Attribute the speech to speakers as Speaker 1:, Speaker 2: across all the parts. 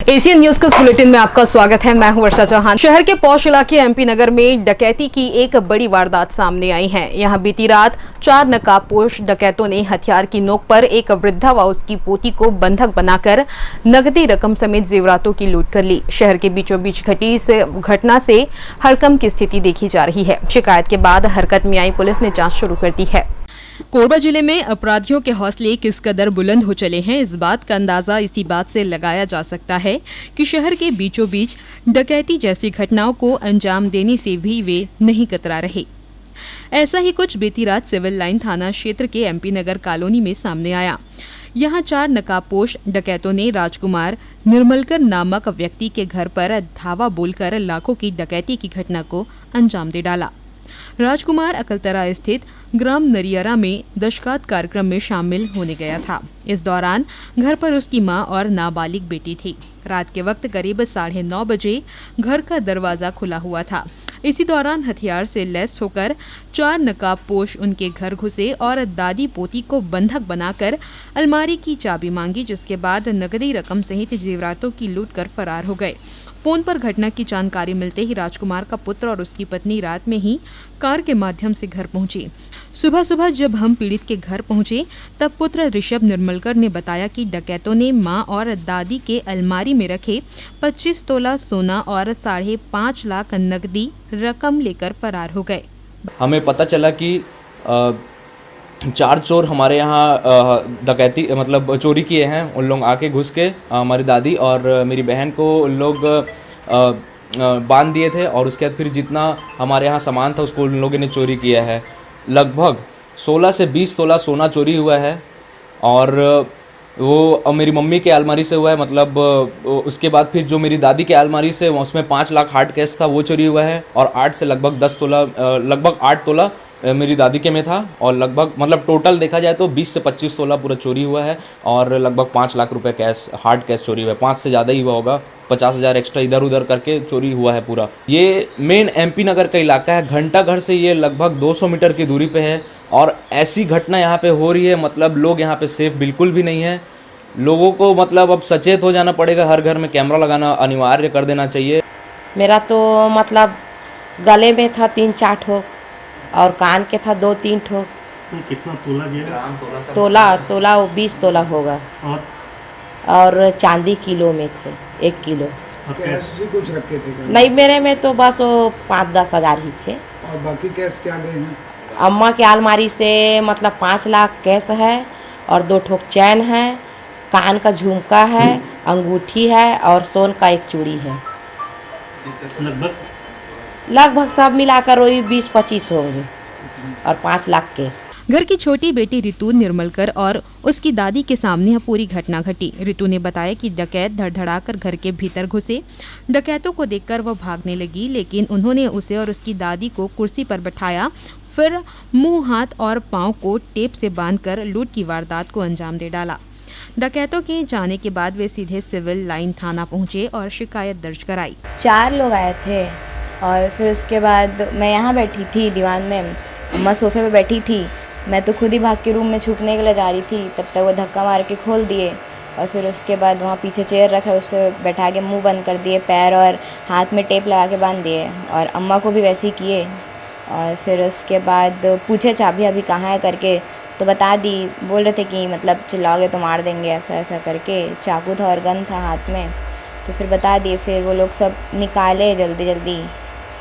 Speaker 1: Asian news के bulletin में आपका स्वागत है। मैं हूं वर्षा चौहान। शहर के पौष इलाके एमपी नगर में डकैती की एक बड़ी वारदात सामने आई है। यहां बीती रात 4 नकाबपोश डकैतों ने हथियार की नोक पर एक वृद्धा व उसकी पोती को बंधक बनाकर नकदी रकम समेत जेवरातों की लूट कर ली। शहर के बीचों बीच घटी इस घटना से हड़कंप की स्थिति देखी जा रही है। शिकायत के बाद हरकत में आई पुलिस ने जाँच शुरू कर दी है। कोरबा जिले में अपराधियों के हौसले किस कदर बुलंद हो चले हैं, इस बात का अंदाजा इसी बात से लगाया जा सकता है कि शहर के बीचों बीच डकैती जैसी घटनाओं को अंजाम देने से भी वे नहीं कतरा रहे। ऐसा ही कुछ बीती रात सिविल लाइन थाना क्षेत्र के एमपी नगर कॉलोनी में सामने आया। यहाँ 4 नकाबपोश डकैतों ने राजकुमार निर्मलकर नामक व्यक्ति के घर पर धावा बोलकर लाखों की डकैती की घटना को अंजाम दे डाला। राजकुमार अकलतरा स्थित ग्राम नरियरा में दशकात कार्यक्रम में शामिल होने गया था। इस दौरान घर पर उसकी मां और नाबालिग बेटी थी। रात के वक्त करीब 9:30 बजे घर का दरवाजा खुला हुआ था। इसी दौरान हथियार से लैस होकर 4 नकाबपोश उनके घर घुसे और दादी पोती को बंधक बनाकर अलमारी की चाबी मांगी, जिसके बाद नकदी रकम सहित जेवरातों की लूट कर फरार हो गए। फोन पर घटना की जानकारी मिलते ही राजकुमार का पुत्र और उसकी पत्नी रात में ही कार के माध्यम से घर पहुंचे। सुबह जब हम पीड़ित के घर पहुंचे तब पुत्र ऋषभ निर्मलकर ने बताया कि डकैतों ने मां और दादी के अलमारी में रखे 25 तोला सोना और 5.5 लाख नकदी रकम लेकर फरार हो गए।
Speaker 2: हमें पता चला कि 4 चोर हमारे यहाँ डकैती मतलब चोरी किए हैं। उन लोग आके घुस के हमारी दादी और मेरी बहन को उन लोग बांध दिए थे और उसके बाद फिर जितना हमारे यहाँ सामान था उसको उन लोगों ने चोरी किया है। लगभग 16 से 20 तोला सोना चोरी हुआ है और वो मेरी मम्मी के अलमारी से हुआ है। मतलब उसके बाद फिर जो मेरी दादी के अलमारी से उसमें 5 लाख हार्ड कैश था वो चोरी हुआ है और 8 से लगभग 10 तोला लगभग 8 तोला मेरी दादी के में था और लगभग मतलब टोटल देखा जाए तो 20 से 25 तोला पूरा चोरी हुआ है और लगभग 5 लाख रुपए कैश हार्ड कैश चोरी हुआ है। 5 से ज़्यादा ही हुआ होगा, 50,000 एक्स्ट्रा इधर उधर करके चोरी हुआ है पूरा। ये मेन एमपी नगर का इलाका है। घंटा घर से ये लगभग 200 मीटर की दूरी पे है और ऐसी घटना यहाँ पे हो रही है। मतलब लोग यहाँ पे सेफ बिल्कुल भी नहीं है। लोगों को मतलब अब सचेत हो जाना पड़ेगा। हर घर में कैमरा लगाना अनिवार्य कर देना चाहिए।
Speaker 3: मेरा तो मतलब गले में था 3-4 ठोक और कान के था 2-3 ठोक।
Speaker 4: कितना तोला गया?
Speaker 3: तोला वो 20 तोला होगा और चांदी किलो में थे 1 किलो।
Speaker 4: कैश भी कुछ रखे थे?
Speaker 3: नहीं, मेरे में तो बस वो 5-10 हज़ार ही थे।
Speaker 4: और बाकी कैश क्या गए हैं?
Speaker 3: अम्मा के अलमारी से मतलब 5 लाख कैश है और 2 ठोक चैन है, कान का झुमका है, अंगूठी है और सोन का एक चूड़ी है। लगभग सब मिलाकर वही 20-25 होंगे और 5 लाख कैश।
Speaker 1: घर की छोटी बेटी ऋतु निर्मलकर और उसकी दादी के सामने यह पूरी घटना घटी। ऋतु ने बताया कि डकैत धड़धड़ाकर घर के भीतर घुसे। डकैतों को देखकर वह भागने लगी, लेकिन उन्होंने उसे और उसकी दादी को कुर्सी पर बैठाया, फिर मुंह, हाथ और पाँव को टेप से बांधकर लूट की वारदात को अंजाम दे डाला। डकैतों के जाने के बाद वे सीधे सिविल लाइन थाना पहुंचे और शिकायत दर्ज कराई।
Speaker 5: 4 लोग आए थे और फिर उसके बाद मैं यहाँ बैठी थी दीवान में, अम्मा सोफे पे बैठी थी। मैं तो खुद ही भाग के रूम में छुपने के लिए जा रही थी, तब तक वो धक्का मार के खोल दिए और फिर उसके बाद वहाँ पीछे चेयर रखा उससे बैठा के मुंह बंद कर दिए, पैर और हाथ में टेप लगा के बांध दिए और अम्मा को भी वैसे ही किए। और फिर उसके बाद पूछे चाबी अभी कहाँ है करके, तो बता दी। बोल रहे थे कि मतलब चिल्लाओगे तो मार देंगे, ऐसा ऐसा करके। चाकू था और गन था हाथ में, तो फिर बता दिए। फिर वो लोग सब निकाले जल्दी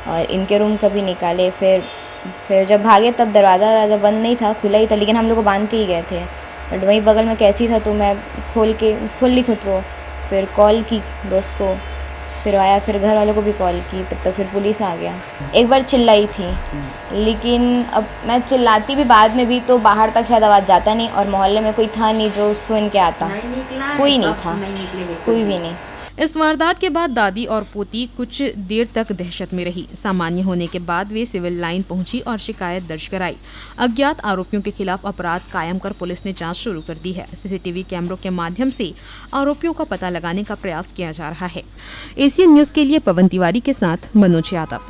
Speaker 5: और इनके रूम का भी निकाले। फिर जब भागे तब दरवाज़ा बंद नहीं था, खुला ही था, लेकिन हम लोग को बांध के ही गए थे। बट वहीं बगल में कैची था तो मैं खोल ली खुद को। फिर कॉल की दोस्त को, फिर आया, फिर घर वालों को भी कॉल की, तब तक फिर पुलिस आ गया। एक बार चिल्लाई थी, लेकिन अब मैं चिल्लाती भी बाद में भी तो बाहर तक शायद आवाज़ जाता नहीं और मोहल्ले में कोई था नहीं जो सुन के आता। कोई नहीं था, कोई भी नहीं।
Speaker 1: इस वारदात के बाद दादी और पोती कुछ देर तक दहशत में रही। सामान्य होने के बाद वे सिविल लाइन पहुंची और शिकायत दर्ज कराई। अज्ञात आरोपियों के खिलाफ अपराध कायम कर पुलिस ने जांच शुरू कर दी है। सीसीटीवी कैमरों के माध्यम से आरोपियों का पता लगाने का प्रयास किया जा रहा है। एशियन न्यूज के लिए पवन तिवारी के साथ मनोज यादव।